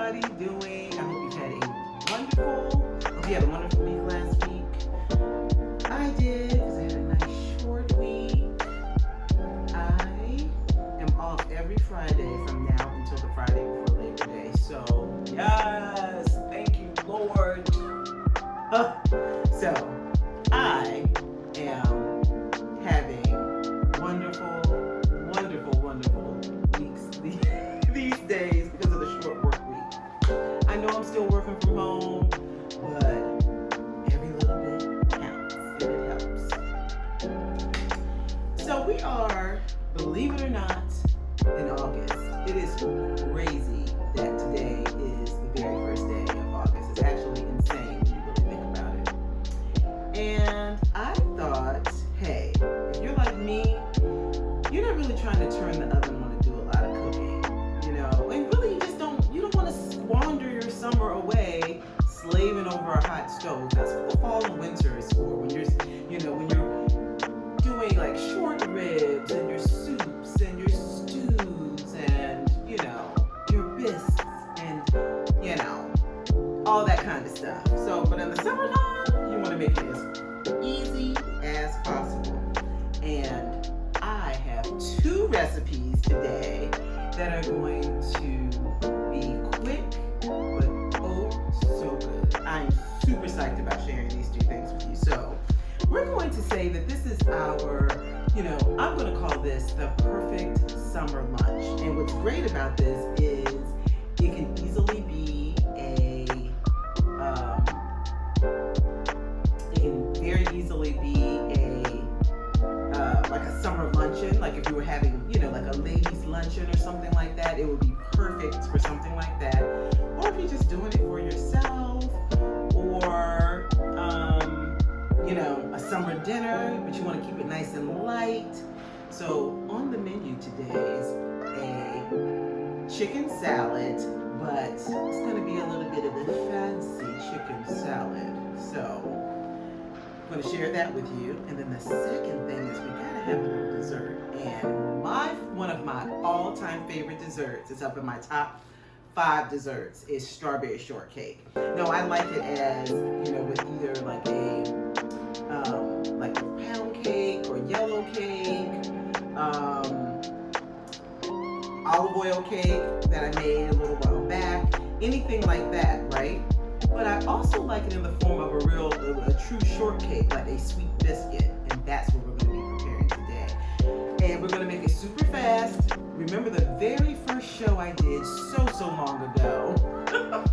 everybody doing? I hope you had a wonderful week last week. I did, because I had a nice short week. I am off every Friday from now until the Friday before Labor Day. So, yes, thank you, Lord. So, I am having wonderful weeks these days because of the short work week. I know I'm still working from home, but every little bit counts and it helps. So we are, believe it or not, in August. It is crazy that today is the very first day of August. It's actually insane when you really think about it. And I thought, hey, if you're like me, you're not really trying to turn the oven on and do a lot of cooking, you know, and really you don't want to squander your summer away slaving over a hot stove. That's what the fall and winter is for, when you're doing like short ribs and your soups and your stews and, your bisques and, all that kind of stuff. So, but in the summertime, you want to make it as easy as possible. And I have 2 recipes today that are going to be quick, but oh so good. I'm super psyched about sharing these 2 things with you. So we're going to say that this is our, I'm going to call this the perfect summer lunch. And what's great about this is it can easily be like a summer luncheon, like if you were having, like a ladies luncheon or something like that, it would be perfect for something like that. Or if you're just doing it for yourself, or, a summer dinner, but you want to keep it nice and light. So on the menu today is a chicken salad, but it's going to be a little bit of a fancy chicken salad. So I'm going to share that with you. And then the second thing is we gotta have a little dessert. And one of my all-time favorite desserts, it's up in my top 5 desserts, is strawberry shortcake. Now I like it as, with either like a pound cake or yellow cake, olive oil cake that I made a little while back, anything like that, right? But I also like it in the form of a true shortcake, like a sweet biscuit. And that's what we're going to be preparing today. And we're going to make it super fast. Remember the very first show I did so long ago.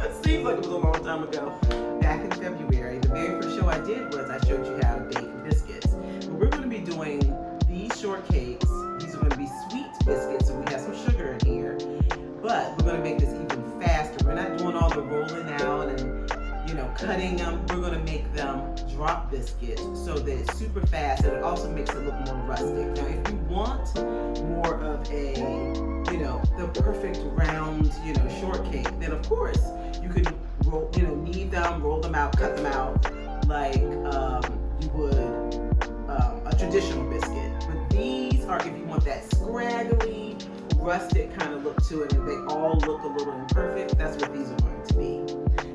It seems like it was a long time ago. Back in February, the very first show I did was I showed you how to bake biscuits. But we're going to be doing these shortcakes. These are going to be sweet biscuits, so we have some sugar in here. But we're going to make this even faster. We're not doing all the rolling out and cutting them. We're going to make them drop biscuits so that it's super fast, and it also makes it look more rustic. Now, if you want more of a, the perfect round, shortcake, then of course you can knead them, roll them out, cut them out like you would a traditional biscuit. But these are if you want that scraggly, rustic kind of look to it, and they all look a little imperfect. That's what these are going to be.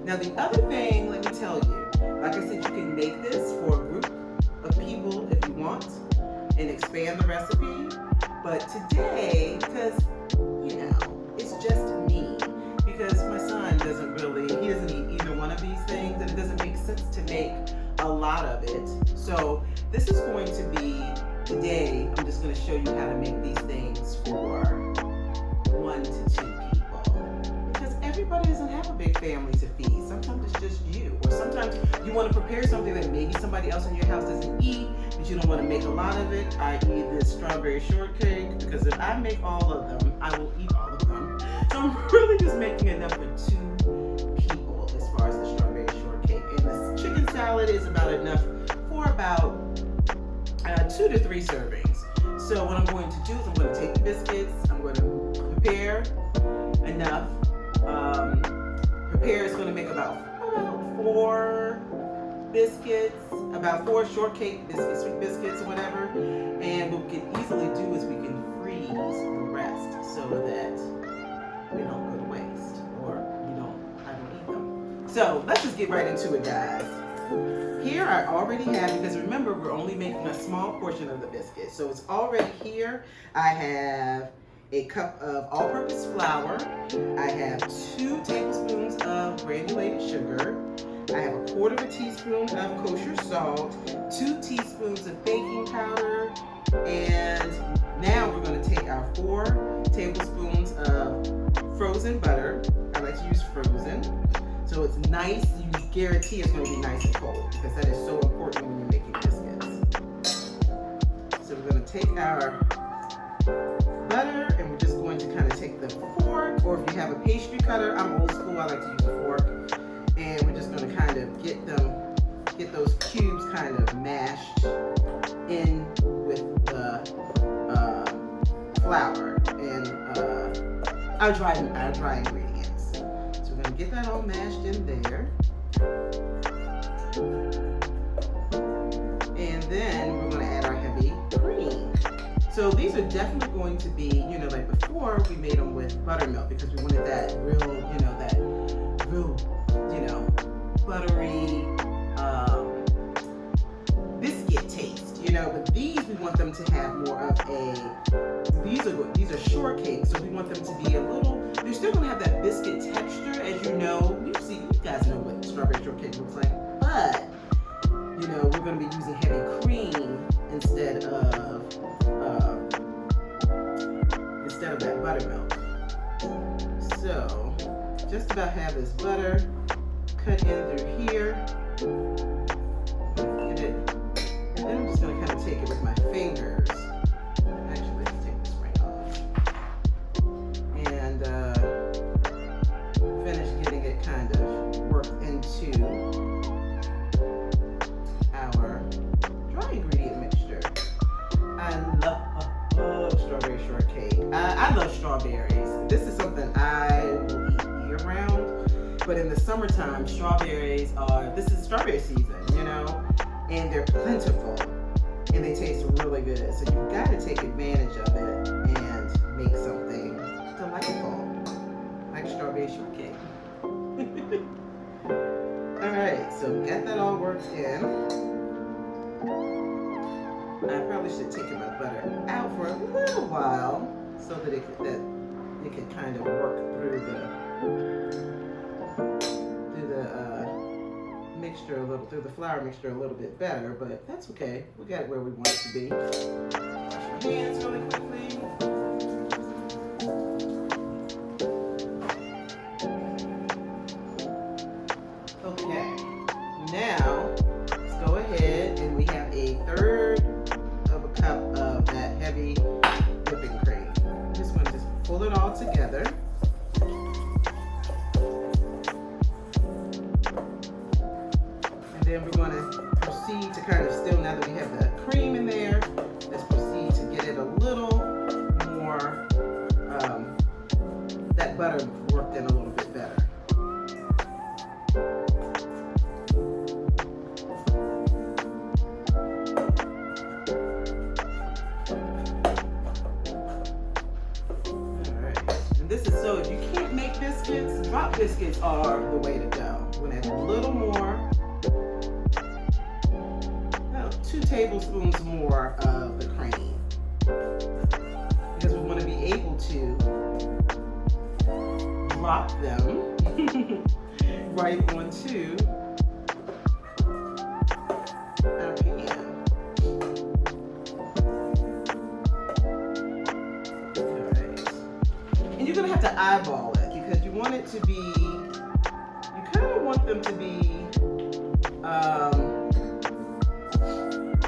Now the other thing, let me tell you, like I said, you can make this for a group of people if you want and expand the recipe. But today, because, it's just me, because my son he doesn't eat either one of these things, and it doesn't make sense to make a lot of it. So this is going to be, today, I'm just going to show you how to make these things for 1 to 2 people. Because everybody doesn't have a big family to feed. Sometimes it's just you. Or sometimes you want to prepare something that maybe somebody else in your house doesn't eat, but you don't want to make a lot of it, i.e. this strawberry shortcake. Because if I make all of them, I will eat all of them. So I'm really just making enough for 2 people as far as the strawberry shortcake. And this chicken salad is about enough for about 2 to 3 servings. So what I'm going to do is I'm going to take the biscuits, I'm going to prepare enough. Prepare is going to make about 4 biscuits, about 4 shortcake biscuits, sweet biscuits or whatever. And what we can easily do is we can freeze the rest so that they don't go to waste, or you don't So let's just get right into it, guys. Here I already have, because remember we're only making a small portion of the biscuit. So it's already here. I have a cup of all-purpose flour. I have 2 tablespoons of granulated sugar. I have a 1/4 teaspoon of kosher salt, 2 teaspoons of baking powder, and now we're going to take our 4 tablespoons of frozen butter. I like to use frozen. So it's nice, you guarantee it's going to be nice and cold, because that is so important when you're making biscuits. So we're going to take our butter, and we're just going to kind of take the fork, or if you have a pastry cutter, I'm old school, I like to use a fork, and we're just going to kind of get those cubes kind of mashed in with the flour and our dry ingredients. So we're going to get that all mashed in there. And then we're going to add our heavy cream. So these are definitely going to be, like before we made them with buttermilk, because we wanted that real, buttery biscuit taste, but these we want them to have more of these are shortcake, so we want them to be they're still going to have that biscuit texture, as you guys know what strawberry shortcake looks like, but we're going to be using heavy cream instead of that buttermilk. So just about have this butter cut in through here. Get it. And then I'm just going to kind of take it with my fingers. Actually, let's take this ring off. And finish getting it kind of worked into our dry ingredient mixture. I love strawberry shortcake. I love strawberries. This is something I will eat year round. But in the summertime, this is strawberry season, and they're plentiful and they taste really good. So you've got to take advantage of it and make something delightful, like strawberry shortcake. All right, so we got that all worked in. I probably should take my butter out for a little while so that it could kind of work through the mixture through the flour mixture a little bit better, but that's okay. We got it where we want it to be. Wash your hands really quickly. Okay, now let's go ahead, and we have a 1/3 of a cup of that heavy whipping cream. I'm just going to pull it all together. Then we're going to proceed to kind of now that we have the cream in there, let's proceed to get it a little more, that butter worked in a little bit better. All right. And this is so if you can't make biscuits, drop biscuits are the way to go. We're going to add a little more. 2 tablespoons more of the cream, because we want to be able to drop them right onto our pan. Alright. And you're going to have to eyeball it, because you want it to be, you kind of want them to be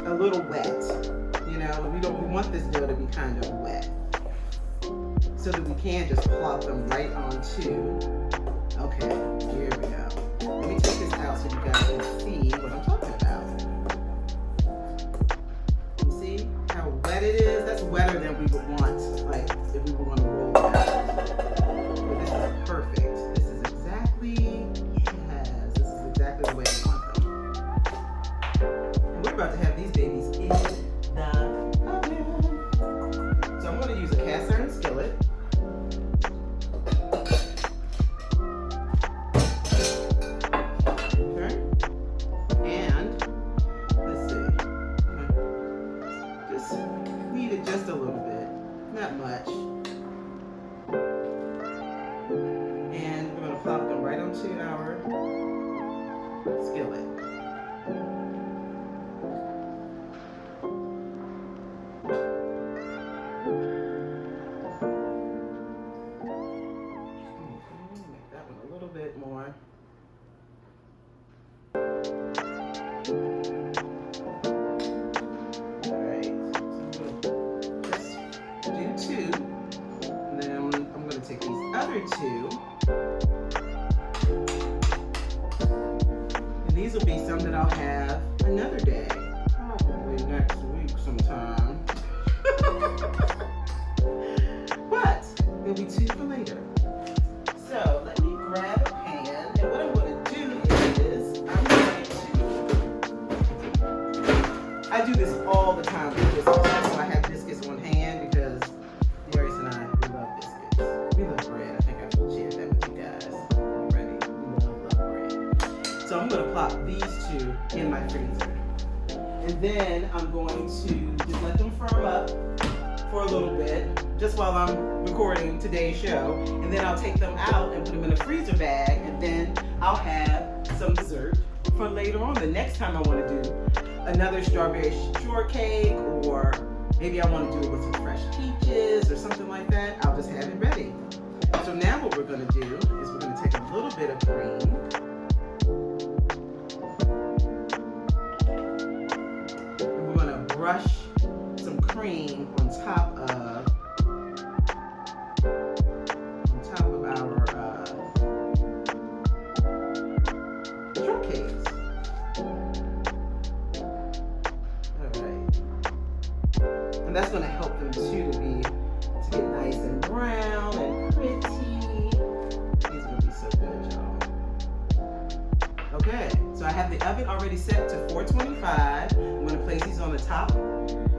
a little wet, we want this dough to be kind of wet, so that we can just plop them right onto. Okay, here we go. Let me take this out so you guys can see what I'm talking about. You see how wet it is? That's wetter than we would want, like if we were going to roll it out. But this is perfect. This is exactly the way we want them. And we're about to have these babies in the oven. So I'm going to use a cast iron skillet. Alright, so just do 2. And then I'm going to take these other 2. And these will be some that I'll have another day. Probably next week sometime. But there'll be 2 for later. So let me grab a pan, and what I'm going to do is I do this all the time with biscuits. So I have biscuits on hand because Darius and I, we love biscuits. We love bread. I think I've shared that with you guys already. We love bread. So I'm going to plop these 2 in my freezer. And then I'm going to just let them firm up for a little bit, just while I'm recording today's show. And then I'll take them out and put them in a freezer bag, and then I'll have some dessert for later on. The next time I want to do another strawberry shortcake, or maybe I want to do it with some fresh peaches or something like that, I'll just have it ready. So now what we're going to do is we're going to take a little bit of cream. Brush some cream on top of our shortcakes. All right, and that's going to help them too to get nice and brown and pretty. These are going to be so good, y'all. Okay, so I have the oven already set to 425. I'm going to place these on the top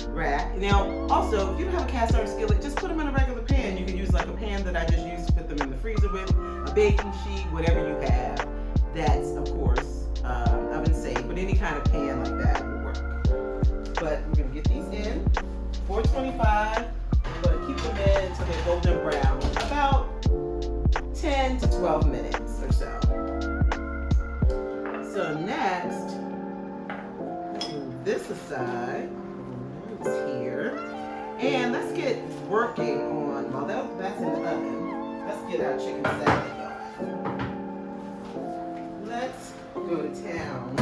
rack. Now, also, if you don't have a cast iron skillet, just put them in a regular pan. You can use like a pan that I just used to put them in the freezer with, a baking sheet, whatever you have. That's, of course, oven safe, but any kind of pan like that will work. But we're going to get these in. 425. We're going to keep them in until they're golden brown, about 10 to 12 minutes or so. So next, move this aside. Here, and let's get working on, while that's in the oven, let's get our chicken salad going. Let's go to town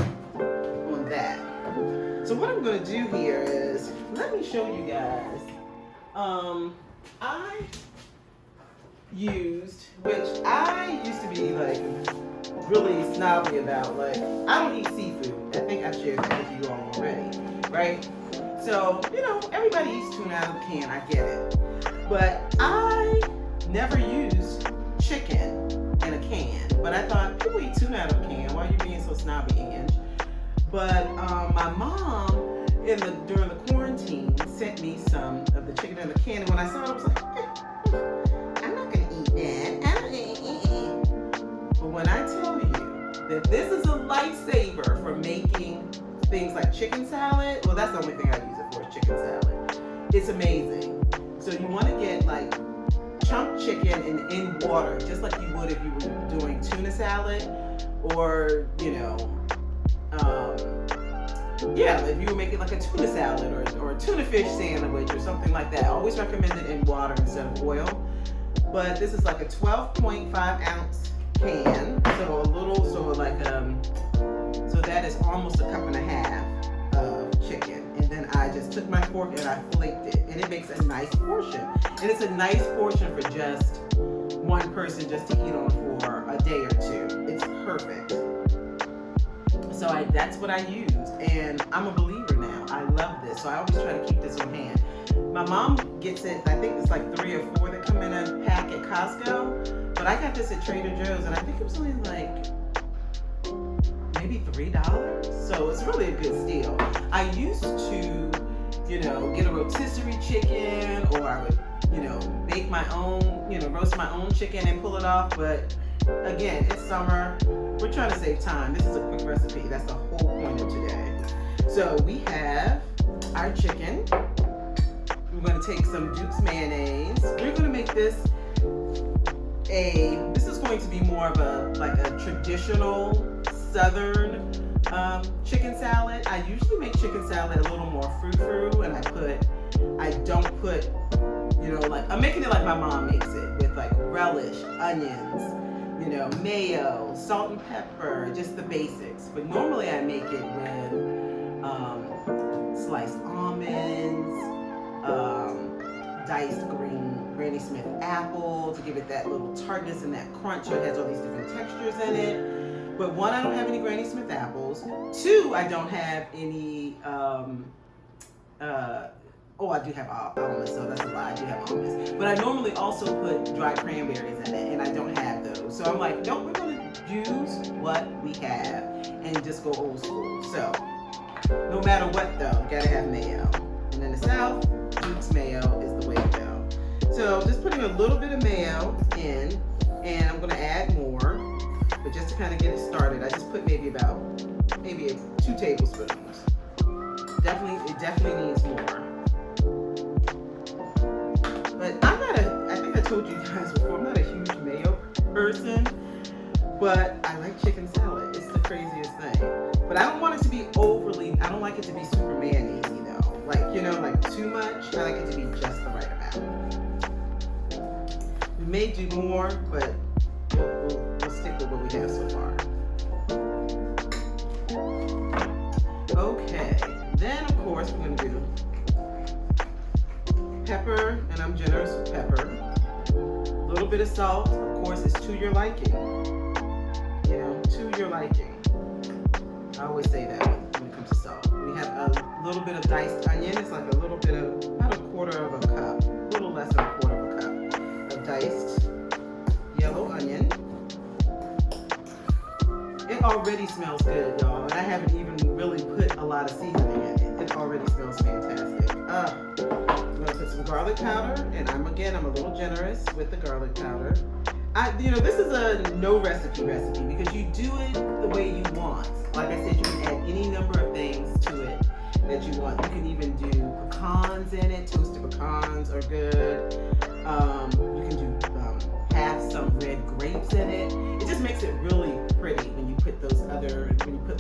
on that. So what I'm going to do here is, let me show you guys, I used to be like really snobby about, like, I don't eat seafood. I think I've shared that with you all already, right? So, everybody eats tuna out of the can, I get it. But I never used chicken in a can. But I thought, people eat tuna out of a can, why are you being so snobby, Ange? But my mom, during the quarantine, sent me some of the chicken in the can. And when I saw it, I was like, I'm not going to eat that. But when I tell you that this is a lifesaver for making things like chicken salad, well, that's the only thing I use it for, is chicken salad. It's amazing. So you want to get like chunk chicken in water, just like you would if you were doing tuna salad, or if you were making like a tuna salad or a tuna fish sandwich or something like that. I always recommend it in water instead of oil. But this is like a 12.5 ounce can, so that is almost a cup and a half of chicken. And then I just took my fork and I flaked it, and it makes a nice portion. And it's a nice portion for just one person just to eat on for a day or two. It's perfect. So that's what I use, and I'm a believer now. I love this, so I always try to keep this on hand. My mom gets it, I think it's like 3 or 4 that come in a pack at Costco, but I got this at Trader Joe's, and I think it was only like maybe $3. So it's really a good steal. I used to, get a rotisserie chicken, or I would, bake my own, roast my own chicken and pull it off. But again, it's summer. We're trying to save time. This is a quick recipe. That's the whole point of today. So we have our chicken. We're going to take some Duke's mayonnaise. We're going to make this this is going to be more of a traditional Southern chicken salad. I usually make chicken salad a little more frou-frou, and I don't put, I'm making it like my mom makes it, with like relish, onions, you know, mayo, salt and pepper, just the basics. But normally I make it with sliced almonds, diced Granny Smith apple to give it that little tartness and that crunch. So it has all these different textures in it. But one, I don't have any Granny Smith apples. Two, I don't have any, I do have almonds, so that's a lie. I do have almonds. But I normally also put dried cranberries in it, and I don't have those. So I'm like, no, we're going to use what we have and just go old school. So no matter what, though, gotta have mayo. And in the South, Duke's mayo is the way to go. So just putting a little bit of mayo in, and I'm going to add more. But just to kind of get it started, I just put maybe 2 tablespoons. It definitely needs more. But I think I told you guys before, I'm not a huge mayo person, but I like chicken salad. It's the craziest thing. But I don't want it to be I don't like it to be super mayonnaise, though. Like, you know, like too much. I like it to be just the right amount. We may do more, but we'll stick with what we have so far. Okay, then of course we're going to do pepper, and I'm generous with pepper. A little bit of salt, of course, is to your liking. You know, to your liking. I always say that when it comes to salt. We have a little bit of diced onion. It's like a little bit of, about a quarter of a cup, a little less than a quarter of a cup of diced yellow onion. It already smells good, y'all, and I haven't even really put a lot of seasoning in it. It already smells fantastic. I'm gonna put some garlic powder, and I'm a little generous with the garlic powder. This is a no recipe because you do it the way you want. Like I said, you can add any number of things to it that you want. You can even do pecans in it. Toasted pecans are good. You can do have some red grapes in it. It just makes it really pretty when you put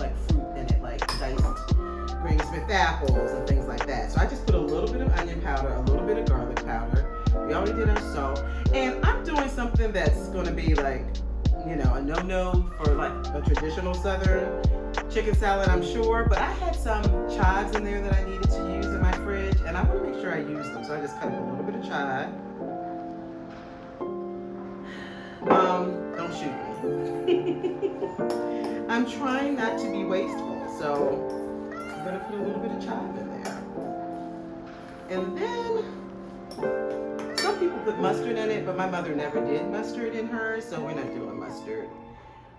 like fruit in it, like diced Granny Smith apples and things like that. So I just put a little bit of onion powder, a little bit of garlic powder. We already did our salt. And I'm doing something that's going to be like, you know, a no-no for like a traditional Southern chicken salad, I'm sure. But I had some chives in there that I needed to use in my fridge, and I want to make sure I use them. So I just cut up a little bit of chive. Don't shoot me. I'm trying not to be wasteful, so I'm going to put a little bit of chive in there. And then, some people put mustard in it, but my mother never did mustard in hers, so we're not doing mustard.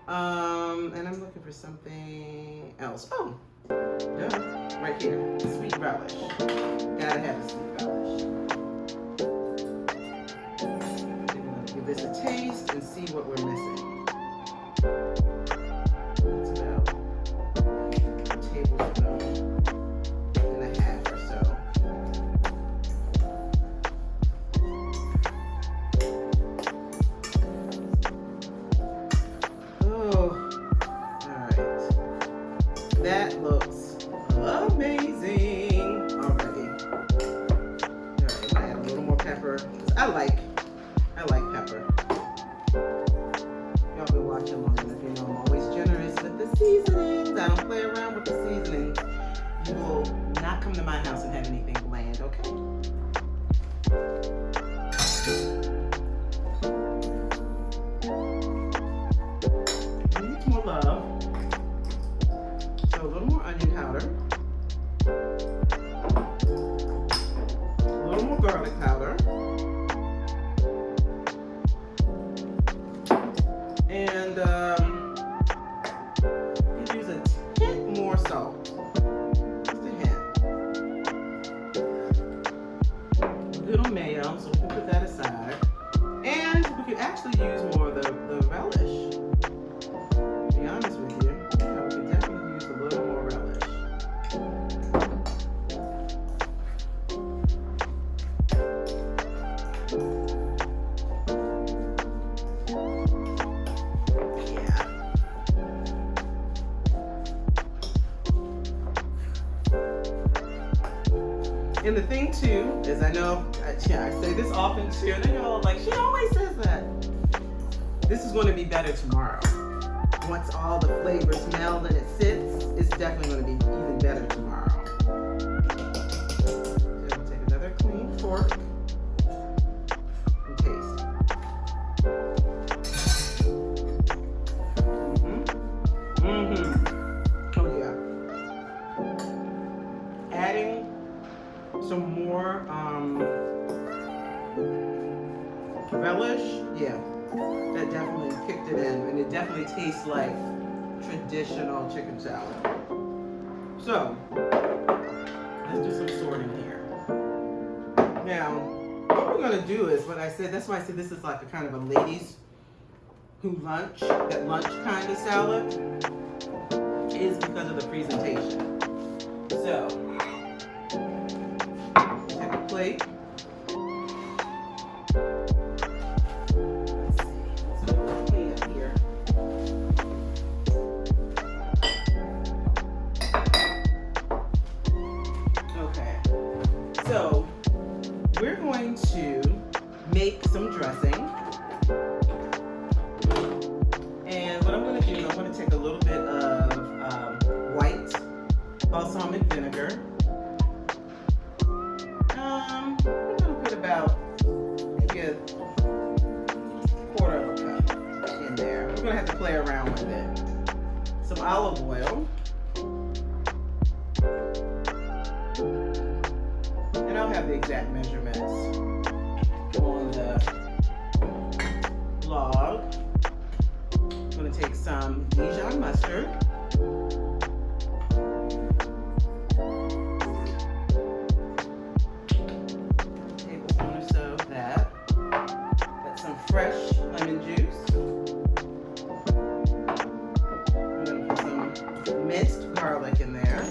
And I'm looking for something else. Oh, duh, right here, sweet relish. Gotta have the sweet relish. Give this a taste and see what we're missing. It's about a tablespoon and a half or so. Oh, all right. That looks amazing already. All right, I add a little more pepper. I like pepper. Y'all been watching long enough, you know I'm always generous with the seasonings. I don't play around with the seasonings. You will not come to my house and have anything bland, okay? It needs more love. So a little more onion powder. A little more garlic powder. And you use a hint more salt. Just a hint. A little mayo, so we can put that aside. And we could actually use more of the relish. To be honest with you, yeah, we could definitely use a little more relish. And the thing too is, I know, I say this often too, and I know, like, she always says that. This is going to be better tomorrow. Once all the flavors meld and it sits, it's definitely going to be even better tomorrow. So we'll take another clean fork and taste. Oh yeah. Adding some more relish, yeah. That definitely kicked it in, and it definitely tastes like traditional chicken salad. So, let's do some sorting here. Now, what we're gonna do is, what I said, that's why I said this is like a kind of a ladies who lunch, that lunch kind of salad, is because of the presentation. So, take a plate. So we're going to make some dressing, and what I'm going to do is I'm going to take a little bit of white balsamic vinegar. We're going to put about maybe a quarter of a cup in there. We're going to have to play around with it. Some olive oil. And I'll have the exact measurements on the blog. I'm going to take some Dijon mustard. A tablespoon or so of that. Got some fresh lemon juice. I'm going to put some minced garlic in there.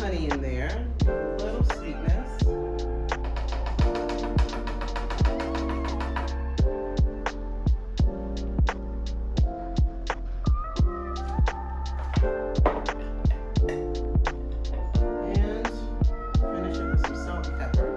In there, a little sweetness. And finish it with some salt and pepper.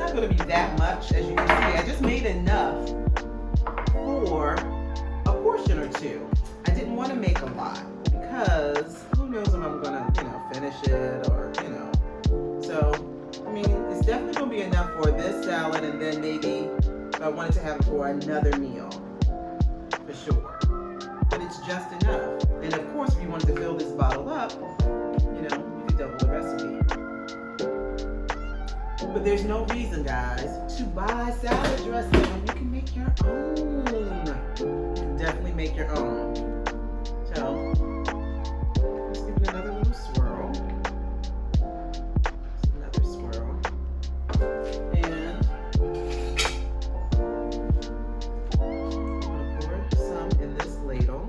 Going to be that much, as you can see. I just made enough for a portion or two. I didn't want to make a lot because who knows if I'm going to, finish it or, So, I mean, it's definitely going to be enough for this salad, and then maybe if I wanted to have it for another meal, for sure. But it's just enough. And of course, if you wanted to fill this bottle up, you could double the recipe. But there's no reason, guys, to buy salad dressing when you can make your own. You can definitely make your own. So, let's give it another little swirl. Another swirl. And I'm going to pour some in this ladle.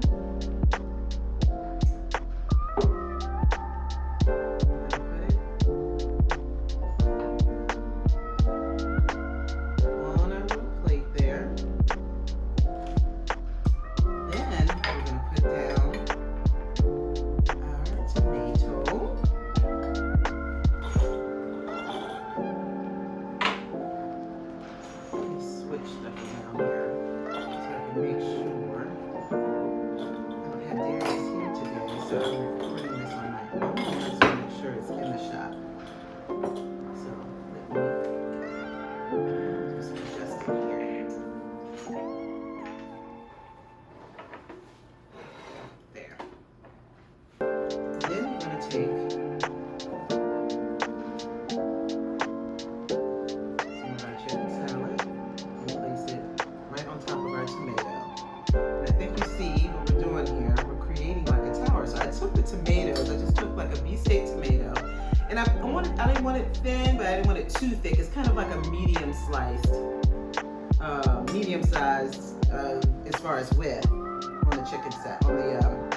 I didn't want it thin, but I didn't want it too thick. It's kind of like a medium sliced, medium sized as far as width on the chicken salad, on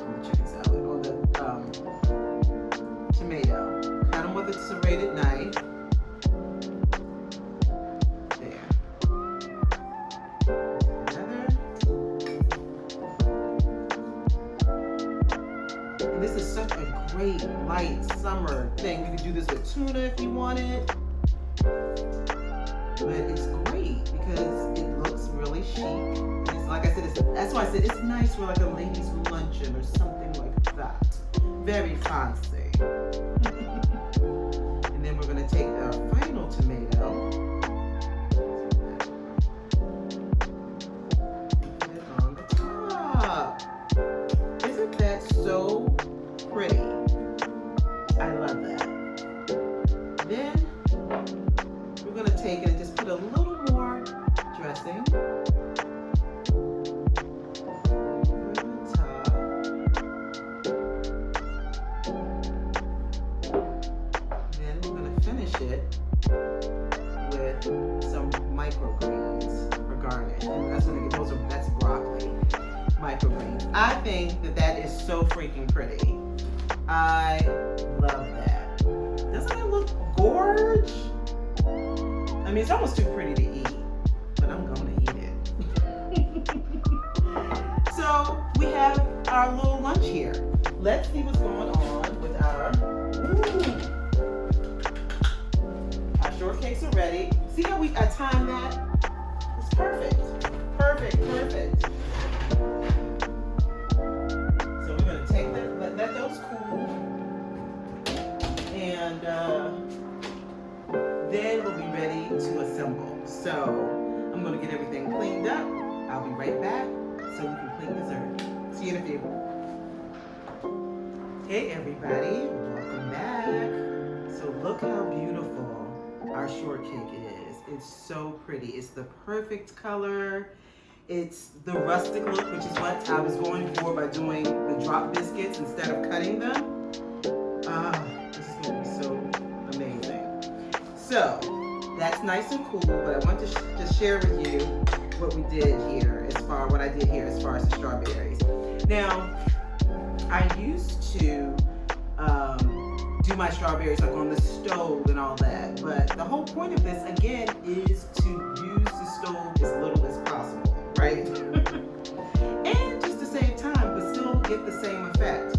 the tomato. Kind of with a serrated knife. There. Another. And this is such a great light summer thing. You can do this with tuna if you want it. But it's great because it looks really chic. And it's like I said, that's why I said it's nice for like a ladies' luncheon or something like that. Very fancy. And then we're going to take our final tomato and put it on the top. Isn't that so pretty? I love that. Then we're going to take it and just put a little more dressing on the top. Then we're going to finish it with some microgreens for garnish. And that's broccoli, microgreens. I think that is so freaking pretty. I love that. Doesn't it look gorge? I mean, it's almost too pretty to eat, but I'm gonna eat it. So we have our little lunch here. Let's see what's going on with our shortcakes are ready. See how I timed that? It's perfect. Perfect, perfect. So we're gonna take that, let those cool. And then we'll be ready to assemble. So I'm going to get everything cleaned up. I'll be right back so we can clean dessert. See you in a few. Hey everybody, welcome back. So look how beautiful our shortcake is. It's so pretty. It's the perfect color. It's the rustic look, which is what I was going for by doing the drop biscuits instead of cutting them. This is going to be so amazing. So that's nice and cool, but I want to just share with you what we did here what I did here as far as the strawberries. Now, I used to do my strawberries like on the stove and all that, but the whole point of this again is to use the stove as little as possible, right? And just to save time, but still get the same effect,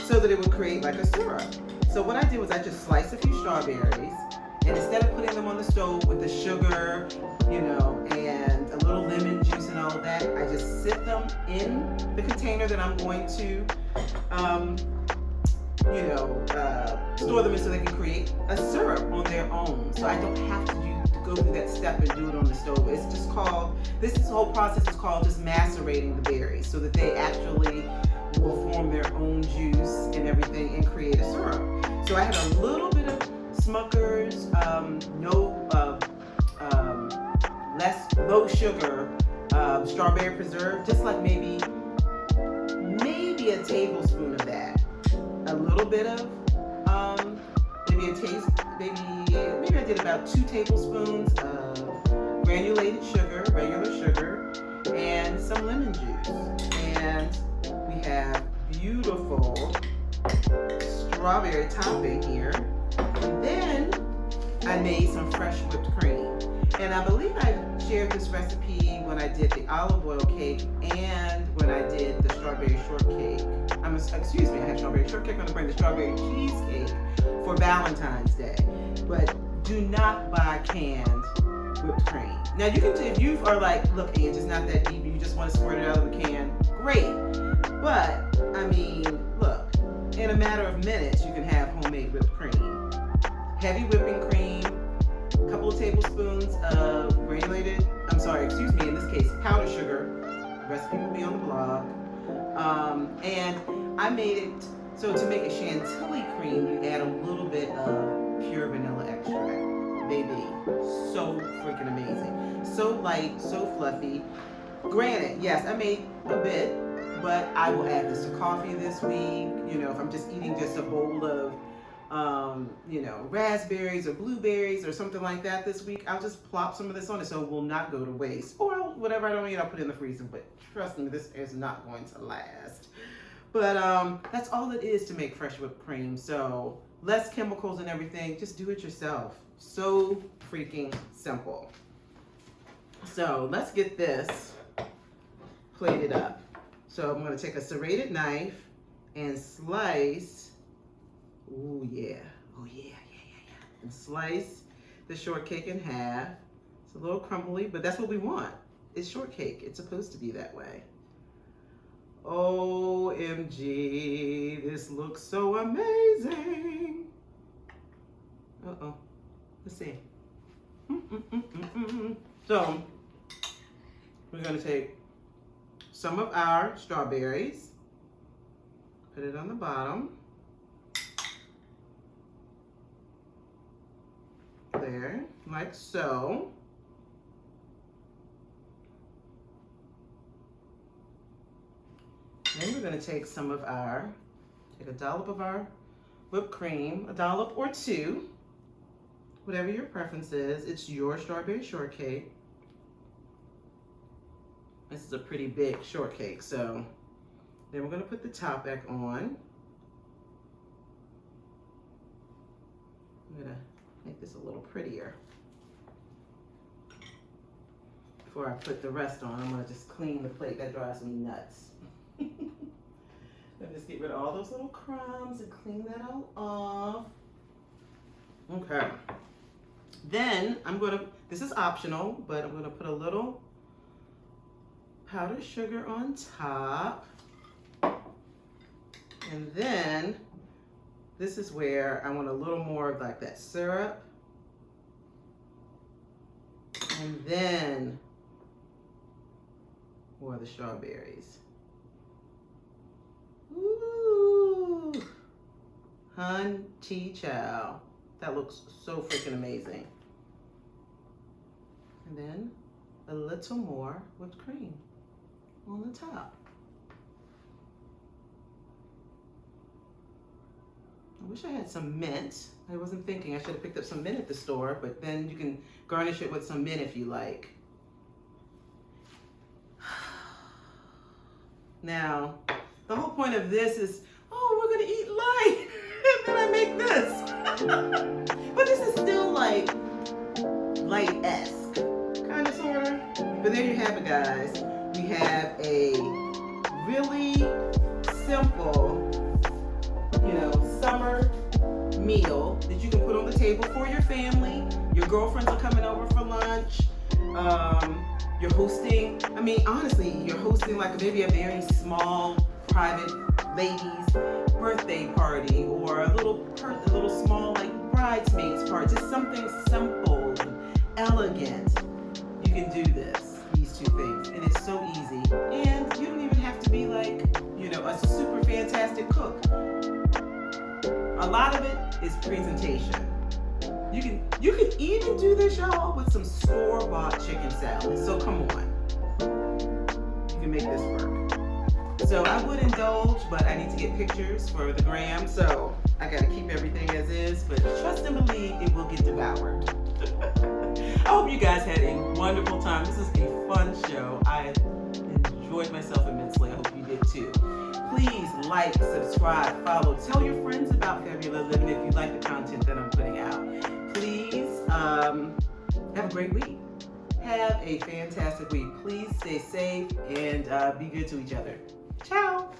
so that it would create like a syrup. So what I did was I just sliced a few strawberries, and instead of putting them on the stove with the sugar, and a little lemon juice and all of that, I just sit them in the container that I'm going to, store them in so they can create a syrup on their own. So I don't have to go through that step and do it on the stove. It's just called, this whole process is called just macerating the berries so that they actually will form their own juice and everything and create a syrup. So I had a little bit of Smucker's, no low sugar strawberry preserve, just like maybe a tablespoon of that. A little bit of maybe I did about 2 tablespoons of granulated sugar, regular sugar, and some lemon juice. And we have beautiful strawberry topping here. And then I made some fresh whipped cream. And I believe I shared this recipe when I did the olive oil cake and when I did the strawberry shortcake. I had strawberry shortcake. I'm going to bring the strawberry cheesecake for Valentine's Day. But do not buy canned whipped cream. Now you can, if you are like, look, Ange, it's not that deep, you just want to squirt it out of the can, great. But, I mean, look, in a matter of minutes, you can have homemade whipped cream. Heavy whipping cream, a couple of tablespoons of in this case, powdered sugar. The recipe will be on the blog. And I made it, so to make a chantilly cream, you add a little bit of pure vanilla extract. Baby, so freaking amazing. So light, so fluffy. Granted, yes, I made a bit, but I will add this to coffee this week. You know, if I'm just eating just a bowl of raspberries or blueberries or something like that this week, I'll just plop some of this on it so it will not go to waste. Or whatever I don't eat, I'll put it in the freezer. But trust me, this is not going to last. But that's all it is to make fresh whipped cream. So less chemicals and everything. Just do it yourself. So freaking simple. So let's get this plated up. So I'm going to take a serrated knife and slice. Oh yeah. And slice the shortcake in half. It's a little crumbly, but that's what we want. It's shortcake. It's supposed to be that way. OMG, this looks so amazing. Uh-oh. Let's see. So, we're going to take some of our strawberries, put it on the bottom. There, like so. Then we're going to take a dollop of our whipped cream, a dollop or 2, whatever your preference is. It's your strawberry shortcake. This is a pretty big shortcake, so then we're going to put the top back on. I'm going to make this a little prettier. Before I put the rest on, I'm going to just clean the plate. That drives me nuts. Let me just get rid of all those little crumbs and clean that all off. Okay. Then this is optional, but I'm going to put a little powdered sugar on top. And then this is where I want a little more of like that syrup. And then more of the strawberries. Ooh, hunty chow. That looks so freaking amazing. And then a little more whipped cream on the top. I wish I had some mint. I wasn't thinking I should have picked up some mint at the store, but then you can garnish it with some mint if you like. Now, the whole point of this is, we're gonna eat light, and then I make this. But this is still like light-esque, kind of, sort of. But there you have it, guys. We have a really simple, summer meal that you can put on the table for your family. Your girlfriends are coming over for lunch. You're hosting, honestly, you're hosting like maybe a very small, private ladies' birthday party, or a little small, like, bridesmaids party. Just something simple and elegant. You can do these 2 things, and it's so easy. And you don't even have to be like, a super fantastic cook. A lot of it is presentation. You can even do this, y'all, with some store-bought chicken salad. So come on, you can make this work. So I would indulge, but I need to get pictures for the gram, so I gotta keep everything as is, but trust and believe it will get devoured. I hope you guys had a wonderful time. This is a fun show. I enjoyed myself immensely. I hope you did too. Please like, subscribe, follow, tell your friends about Fabulous Living if you like the content that I'm putting out. Please have a great week. Have a fantastic week. Please stay safe and be good to each other. Ciao.